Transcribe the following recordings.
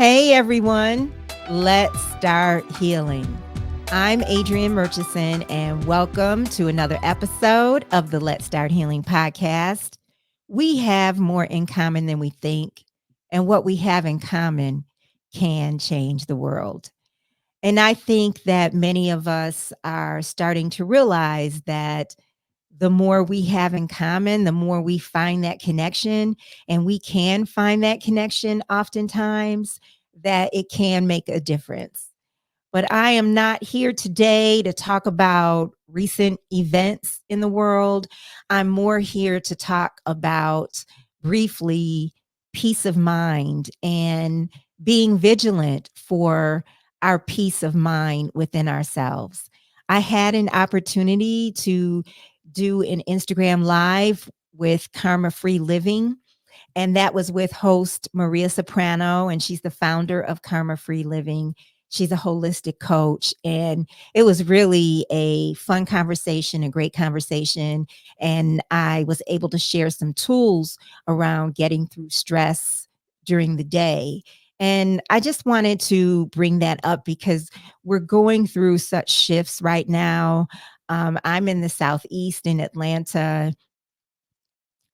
Hey everyone, let's start healing. I'm Adrianne Murchison, and welcome to another episode of the Let's Start Healing podcast. We have more in common than we think, and what we have in common can change the world. And I think that many of us are starting to realize that the more we have in common, the more we find that connection, and we can find that connection oftentimes, that it can make a difference. But I am not here today to talk about recent events in the world. I'm more here to talk about briefly peace of mind and being vigilant for our peace of mind within ourselves. I had an opportunity to do an Instagram live with Karma Free Living, and that was with host Maria Soprano, and she's the founder of Karma Free Living. She's a holistic coach, and it was really a fun conversation, a great conversation. And I was able to share some tools around getting through stress during the day. And I just wanted to bring that up because we're going through such shifts right now. I'm in the Southeast in Atlanta.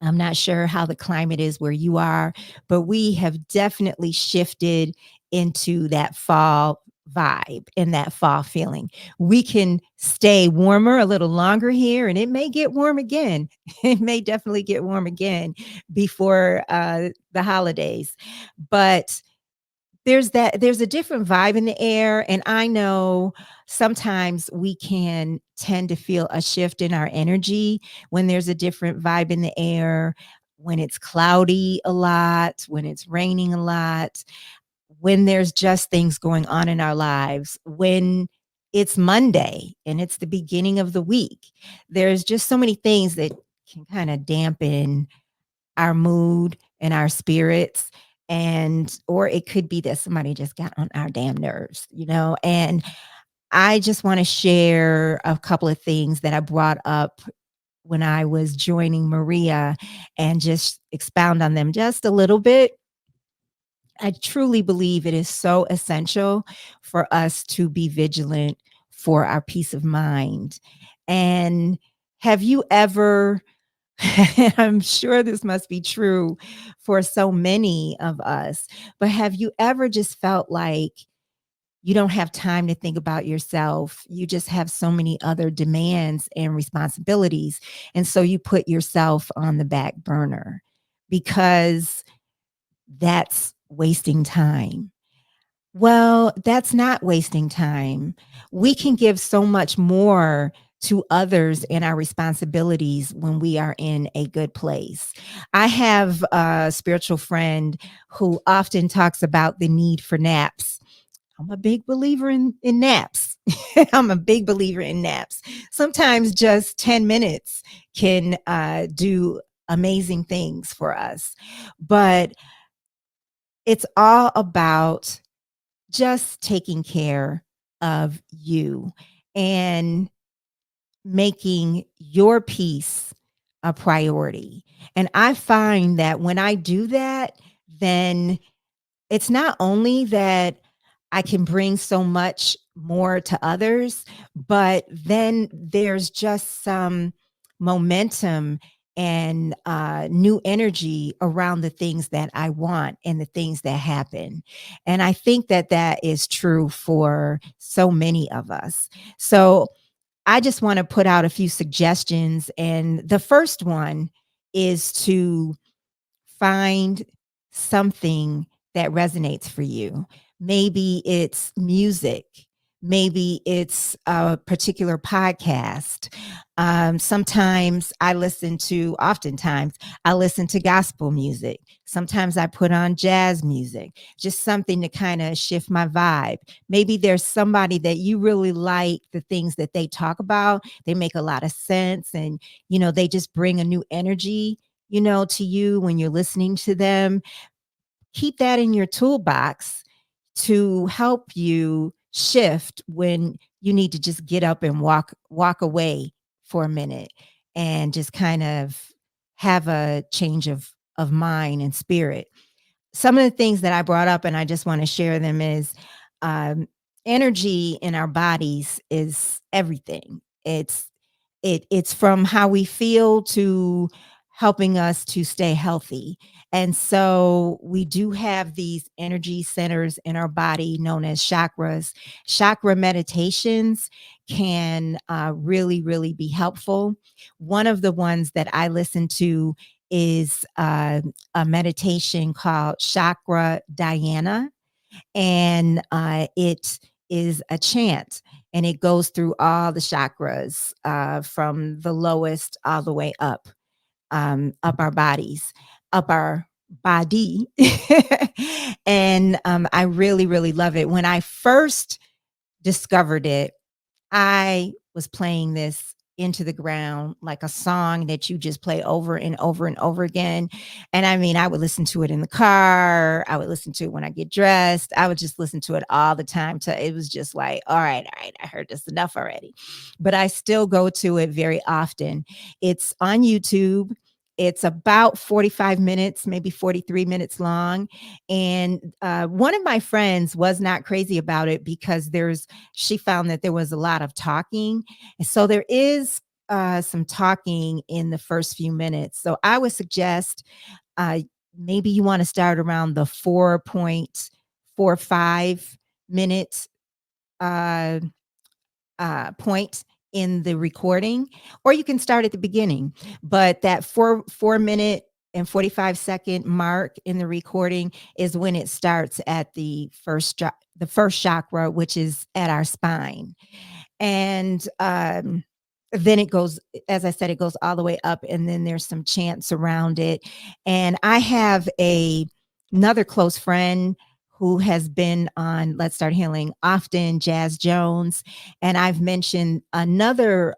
I'm not sure how the climate is where you are, but we have definitely shifted into that fall vibe and that fall feeling. We can stay warmer a little longer here, and it may get warm again. It may definitely get warm again before the holidays. But there's a different vibe in the air, and I know sometimes we can tend to feel a shift in our energy when there's a different vibe in the air, when it's cloudy a lot, when it's raining a lot, when there's just things going on in our lives, when it's Monday and it's the beginning of the week. There's just so many things that can kind of dampen our mood and our spirits, and or it could be that somebody just got on our damn nerves. And I just want to share a couple of things that I brought up when I was joining Maria and just expound on them just a little bit. I truly believe it is so essential for us to be vigilant for our peace of mind. And have you ever I'm sure this must be true for so many of us, but have you ever just felt like you don't have time to think about yourself? You just have so many other demands and responsibilities. And so you put yourself on the back burner because that's wasting time. Well, that's not wasting time. We can give so much more to others and our responsibilities when we are in a good place. I have a spiritual friend who often talks about the need for naps. I'm a big believer in naps. I'm a big believer in naps. Sometimes just 10 minutes can do amazing things for us. But it's all about just taking care of you and making your peace a priority. And I find that when I do that, then it's not only that I can bring so much more to others, but then there's just some momentum and new energy around the things that I want and the things that happen. And I think that that is true for so many of us. So I just want to put out a few suggestions. And the first one is to find something that resonates for you. Maybe it's music. Maybe it's a particular podcast. Oftentimes, I listen to gospel music. Sometimes I put on jazz music, just something to kind of shift my vibe. Maybe there's somebody that you really like the things that they talk about. They make a lot of sense, and, they just bring a new energy to you when you're listening to them. Keep that in your toolbox to help you shift when you need to just get up and walk away for a minute and just kind of have a change of mind and spirit. some of the things that I brought up, and I just want to share them, is um, energy in our bodies is everything. It's from how we feel to helping us to stay healthy. And so we do have these energy centers in our body known as chakras. Chakra meditations can really, really be helpful. One of the ones that I listen to is a meditation called Chakra Dhyana, and it is a chant, and it goes through all the chakras from the lowest all the way up our bodies, up our body. And I really, really love it. When I first discovered it, I was playing this into the ground like a song that you just play over and over and over again. And I mean, I would listen to it in the car. I would listen to it when I get dressed. I would just listen to it all the time. It was just like, all right, I heard this enough already. But I still go to it very often. It's on YouTube. It's about 45 minutes, maybe 43 minutes long. And one of my friends was not crazy about it because she found that there was a lot of talking. And so there is some talking in the first few minutes. So I would suggest uh, maybe you want to start around the 4.45 minute uh, point in the recording, or you can start at the beginning. But that 4 minute and 45 second mark in the recording is when it starts at the first chakra, which is at our spine. And then it goes, as I said, it goes all the way up, and then there's some chants around it. And I have another close friend who has been on Let's Start Healing often, Jaaz Jones, and I've mentioned another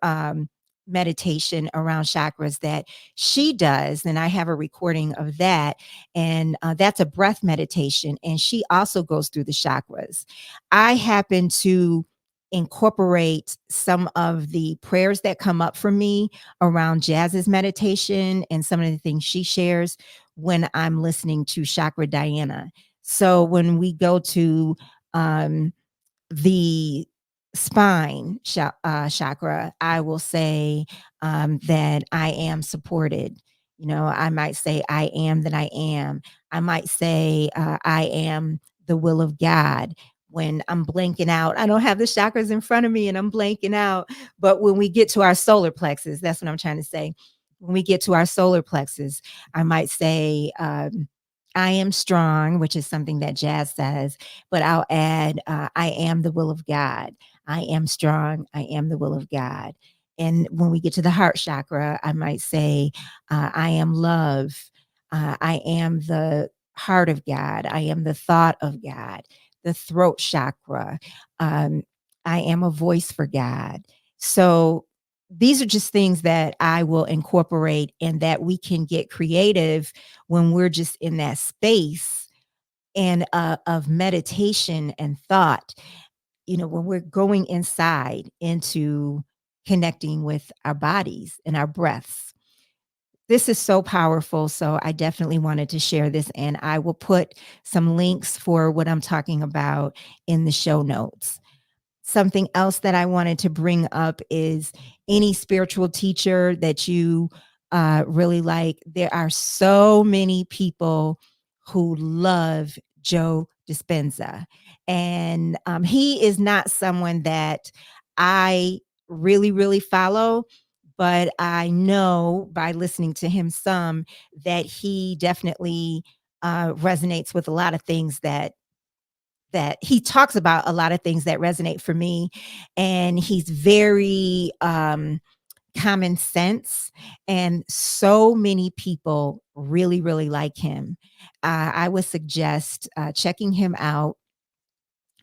meditation around chakras that she does, and I have a recording of that, and that's a breath meditation, and she also goes through the chakras. I happen to incorporate some of the prayers that come up for me around Jazz's meditation and some of the things she shares when I'm listening to Chakra Dhyana. So when we go to um, the chakra, I will say that I am supported. You know, I might say, I am that I am. I might say, I am the will of God. When I'm blanking out, I don't have the chakras in front of me and I'm blanking out. But when we get to our solar plexus, that's what I'm trying to say. When we get to our solar plexus, I might say, I am strong, which is something that Jaaz says, but I'll add, I am the will of God. I am strong. I am the will of God. And when we get to the heart chakra, I might say, I am love. I am the heart of God. I am the thought of God. The throat chakra. Um, I am a voice for God. So these are just things that I will incorporate, and that we can get creative when we're just in that space and of meditation and thought, you know, when we're going inside into connecting with our bodies and our breaths. This is so powerful. So I definitely wanted to share this, and I will put some links for what I'm talking about in the show notes. Something else that I wanted to bring up is any spiritual teacher that you really like. There are so many people who love Joe Dispenza. And he is not someone that I really, really follow, but I know by listening to him some that he definitely resonates with a lot of things that he talks about, a lot of things that resonate for me. And he's very common sense, and so many people really, really like him. I would suggest checking him out.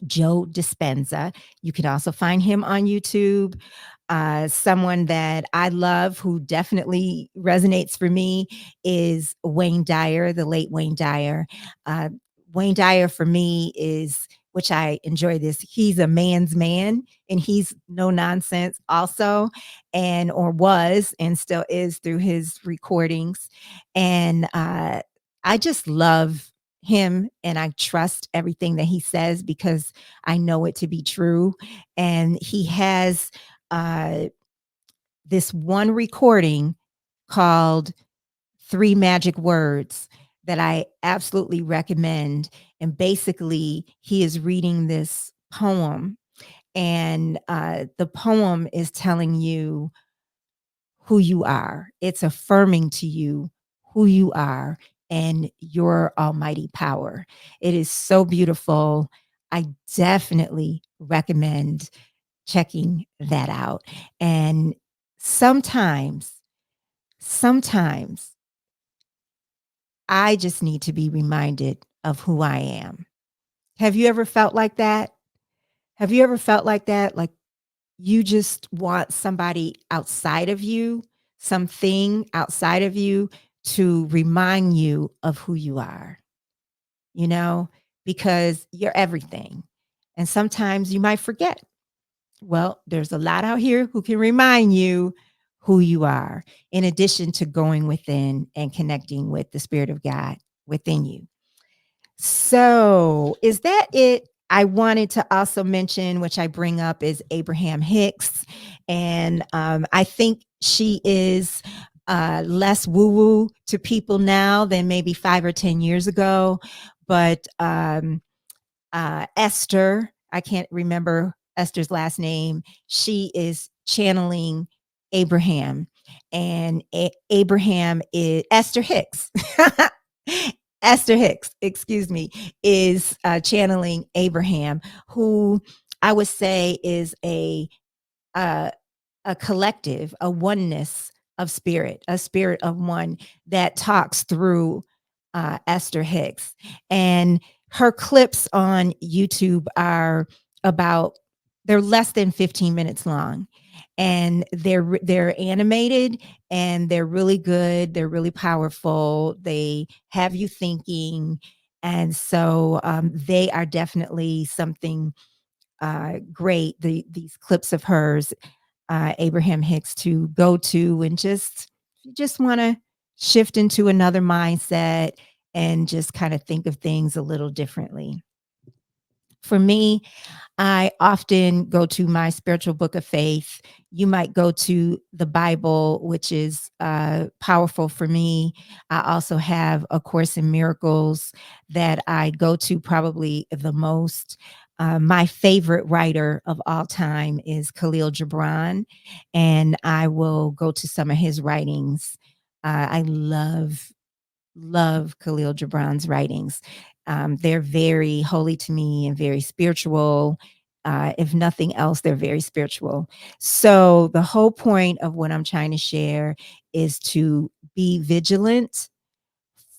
Joe Dispenza. You can also find him on YouTube. Someone that I love who definitely resonates for me is Wayne Dyer, the late Wayne Dyer. Uh, Wayne Dyer for me is, which I enjoy this, he's a man's man, and he's no nonsense also, and or was and still is through his recordings. And I just love him and I trust everything that he says because I know it to be true. And he has this one recording called Three Magic Words that I absolutely recommend. And basically, he is reading this poem, and the poem is telling you who you are. It's affirming to you who you are and your almighty power. It is so beautiful. I definitely recommend checking that out. And sometimes I just need to be reminded of who I am. Have you ever felt like that? Have you ever felt like that? Like you just want somebody outside of you, something outside of you to remind you of who you are, you know, because you're everything. And sometimes you might forget. Well, there's a lot out here who can remind you who you are, in addition to going within and connecting with the Spirit of God within you. So, is that it? I wanted to also mention, which I bring up, is Abraham Hicks. And I think she is less woo woo to people now than maybe 5 or 10 years ago. But Esther, I can't remember Esther's last name. She is channeling Abraham, and Abraham is Esther Hicks. Esther Hicks, excuse me, is channeling Abraham, who I would say is uh, a collective, a oneness of spirit, a spirit of one that talks through Esther Hicks. And her clips on YouTube are about, they're less than 15 minutes long. And they're animated and they're really good. They're really powerful. They have you thinking. And so they are definitely something great. These clips of hers, Abraham Hicks, to go to and just want to shift into another mindset and just kind of think of things a little differently. For me, I often go to my spiritual book of faith. You might go to the Bible, which is powerful for me. I also have A Course in Miracles that I go to probably the most. My favorite writer of all time is Khalil Gibran, and I will go to some of his writings. I love Khalil Gibran's writings. They're very holy to me and very spiritual. If nothing else, they're very spiritual. So the whole point of what I'm trying to share is to be vigilant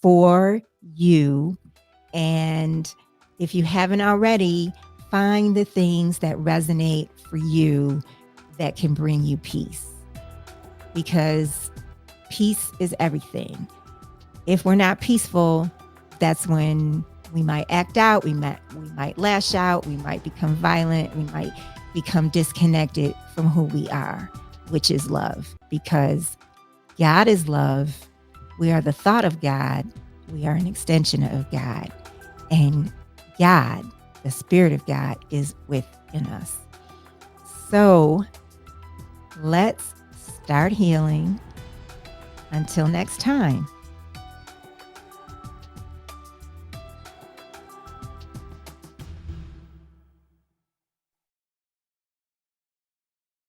for you. And if you haven't already, find the things that resonate for you that can bring you peace. Because peace is everything. If we're not peaceful, that's when we might act out, we might lash out, we might become violent, we might become disconnected from who we are, which is love. Because God is love. We are the thought of God. We are an extension of God. And God, the Spirit of God, is within us. So let's start healing. Until next time.